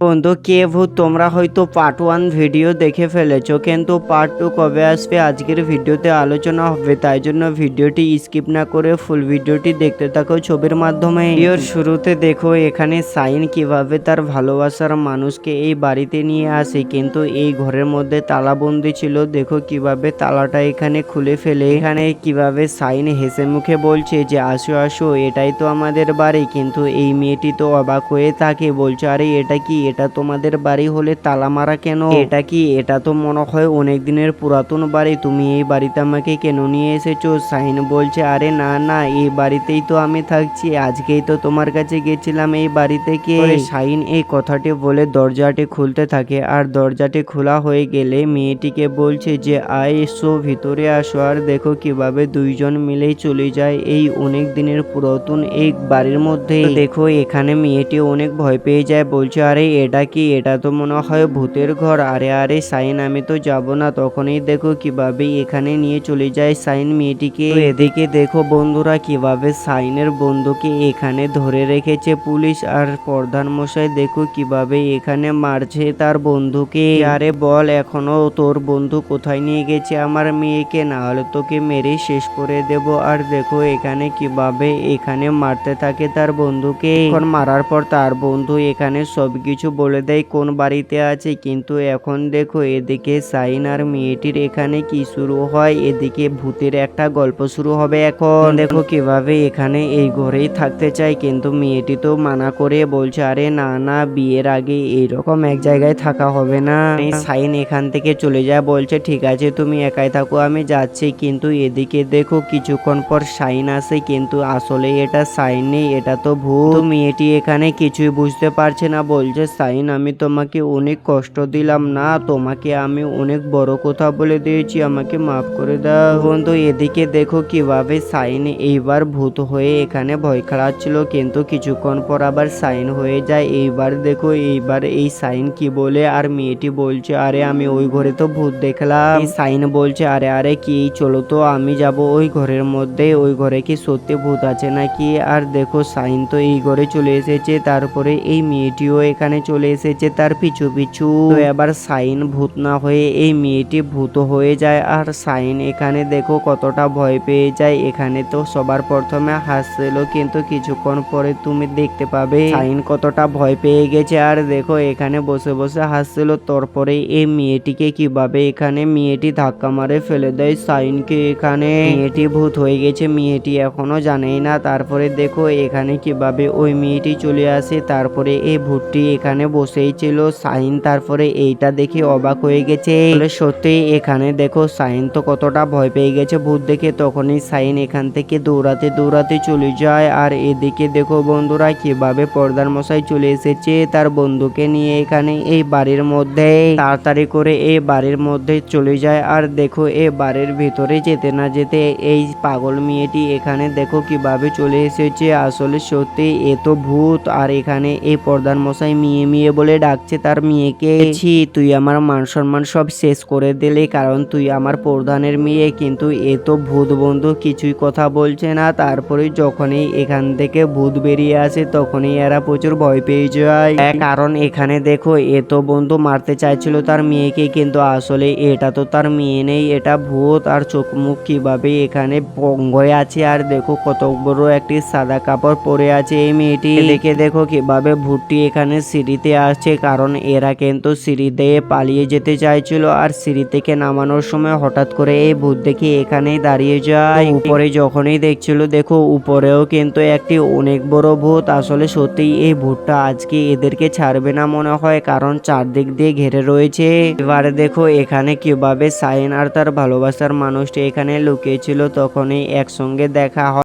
বন্ধু কে ভূত তোমরা হয়তো পার্ট 1 ভিডিও দেখে ফেলেছো, কিন্তু পার্ট 2 কবে আসবে আজকের ভিডিওতে আলোচনা হবে। তাই জন্য ভিডিওটি স্কিপ না করে ফুল ভিডিওটি দেখতে থাকো ছবির মাধ্যমে। ভিডিওর শুরুতে দেখো এখানে সাইন কিভাবে তার ভালোবাসার মানুষকে এই বাড়িতে নিয়ে আসে, কিন্তু এই ঘরের মধ্যে তালাবন্দি ছিল। দেখো কিভাবে তালাটা এখানে খুলে ফেলে। এখানে কিভাবে সাইন হেসে মুখে বলছে যে আসো আসো, এটাই তো আমাদের বাড়ি। কিন্তু এই মেয়েটি তো অবাক হয়ে থাকে, বলছে আরে এটা কি, এটা তোমাদের বাড়ি হলে তালা মারা কেন? এটা কি, এটা তো মনে হয় অনেক দিনের পুরাতন বাড়ি, তুমি এই বাড়িতে আমাকে কেন নিয়ে এসেছো? সাইন বলছে আরে না না, এই বাড়িতেই তো আমি থাকছি, আজকেই তো তোমার কাছে গেছিলাম এই বাড়ি থেকে। সাইন এই কথাটি বলে দরজাটি খুলতে থাকে, আর দরজাটি খোলা হয়ে গেলে মেয়েটিকে বলছে যে আয় এসো ভিতরে আসো। আর দেখো কিভাবে দুইজন মিলেই চলে যায় এই অনেক দিনের পুরাতন এই বাড়ির মধ্যে। দেখো এখানে মেয়েটি অনেক ভয় পেয়ে যায়, বলছে আরে এটা কি, এটা তো মনে হয় ভূতের ঘর। আরে আরে সাইন আমি তো যাব না। তখনই দেখো কিভাবে এখানে নিয়ে চলে যায় সাইন মেয়েটিকে। এদিকে দেখো বন্ধুরা কিভাবে সাইনের বন্ধুকে এখানে ধরে রেখেছে পুলিশ, আর প্রধান মশাই দেখো কিভাবে এখানে মারছে তার বন্ধুকে। আরে বল এখনো তোর বন্ধু কোথায় নিয়ে গেছে আমার মেয়েকে, না হলে তোকে মেরে শেষ করে দেব। আর দেখো এখানে কিভাবে এখানে মারতে থাকে তার বন্ধুকে। এখন মারার পর তার বন্ধু এখানে সবকিছু বলে দেয় কোন বাড়িতে আছে। কিন্তু এখন দেখো এদিকে সাইন আর মেয়েটির এখানে কি শুরু হয়, এদিকে ভূতের একটা গল্প শুরু হবে। এখন দেখো কিভাবে এখানে এই ঘরেই থাকতে চাই, কিন্তু মেয়েটি তো মানা করে বলছে আরে না না, বিয়ের আগে এইরকম এক জায়গায় থাকা হবে না। সাইন এখান থেকে চলে যায়, বলছে ঠিক আছে তুমি একাই থাকো আমি যাচ্ছি। কিন্তু এদিকে দেখো কিছুক্ষণ পর সাইন আসে, কিন্তু আসলে এটা সাইন নেই, এটা তো ভূত। মেয়েটি এখানে কিছুই বুঝতে পারছে না, বলছে সাইন আমি তোমাকে অনেক কষ্ট দিলাম না, তোমাকে আমি অনেক বড় কথা বলে দিয়েছি, আমাকে মাফ করে দাও। বন্ধু এদিকে দেখো কিভাবে সাইন এইবার ভূত হয়ে এখানে ভয় খাওয়াচ্ছিল, কিন্তু কিছুক্ষণ পর আবার সাইন হয়ে যায়। এইবার দেখো এইবার এই সাইন কি বলে, আর মেয়েটি বলছে আরে আমি ওই ঘরে তো ভূত দেখলাম। সাইন বলছে আরে আরে কি, চলো তো আমি যাব ওই ঘরের মধ্যে, ওই ঘরে কি সত্যি ভূত আছে নাকি। আর দেখো সাইন তো এই ঘরে চলে এসেছে, তারপরে এই মেয়েটিও এখানে চলে এসেছে তার পিছু পিছু। তো এবার সাইন ভূত না হয়ে এই মেয়েটি ভূত হয়ে যায়, আর সাইন এখানে দেখো কতটা ভয় পেয়ে যায়। এখানে তো সবার প্রথমে হাসছিল, কিন্তু কিছুক্ষণ পরে তুমি দেখতে পাবে সাইন কতটা ভয় পেয়ে গেছে। আর দেখো এখানে বসে বসে হাসছিল, তারপরে এই মেয়েটিকে কিভাবে এখানে মেয়েটি ধাক্কা মারে ফেলে দেয় সাইনকে। এখানে মেয়েটি ভূত হয়ে গেছে, মেয়েটি এখনো জানেই না। তারপরে দেখো এখানে কিভাবে ওই মেয়েটি চলে আসে, তারপরে এই ভূতটি এখানে বসেই ছিল। সাইন তারপরে এইটা দেখে অবাক হয়ে গেছে, সত্যি এখানে দেখো সাইন তো কতটা ভয় পেয়ে গেছে ভূত দেখে। তখনই সাইন এখান থেকে দৌড়াতে দৌড়াতে চলে যায়। আর এদিকে দেখো বন্ধুরা কিভাবে প্রধান মশাই চলে এসেছে তার বন্ধুকে নিয়ে এখানে এই বাড়ির মধ্যে। তাড়াতাড়ি করে এই বাড়ির মধ্যে চলে যায়, আর দেখো এই বাড়ির ভিতরে যেতে না যেতে এই পাগল মেয়েটি এখানে দেখো কিভাবে চলে এসেছে। আসলে সত্যি এ তো ভূত, আর এখানে এই প্রধান মশাই মিয়ে মিয়ে বলে ডাকছে তার মেয়েকে। তুই আমার মান সম্মান সব শেষ করে দিলি, কারণ তুই আমার প্রধানের মেয়ে, কিন্তু এ তো ভূত। বন্ধু কিছুই কথা বলছে না। তারপরে যখনই এখান থেকে ভূত বেরিয়ে আসে তখনই এরা প্রচুর ভয় পেয়ে যায়, কারণ এখানে দেখো এ তো বন্ধু মারতে চাইছিল তার মেয়েকে, কিন্তু আসলে এটা তো তার মেয়ে নেই, এটা ভূত। আর চোখ মুখ কিভাবে এখানে পঙ্গ হয়ে আছে, আর দেখো কত বড় একটি সাদা কাপড় পরে আছে এই মেয়েটি। দেখে দেখো কিভাবে ভূতটি এখানে সিঁড়িতে আসছে, কারণ এরা কিন্তু সিঁড়ি দিয়ে পালিয়ে যেতে চাইছিল, আর সিঁড়ি থেকে নামানোর সময় হঠাৎ করে এই ভূত দেখে এখানেই দাঁড়িয়ে যায়। উপরে যখনই দেখছিল দেখো উপরেও কিন্তু একটি অনেক বড় ভূত। আসলে সত্যিই এই ভূতটা আজকে এদেরকে ছাড়বে না মনে হয়, কারণ চারদিক দিয়ে ঘিরে রয়েছে। এবারে দেখো এখানে কিভাবে সাইন আর তার ভালোবাসার মানুষটি এখানে লুকিয়েছিল, তখনই একসঙ্গে দেখা হয়।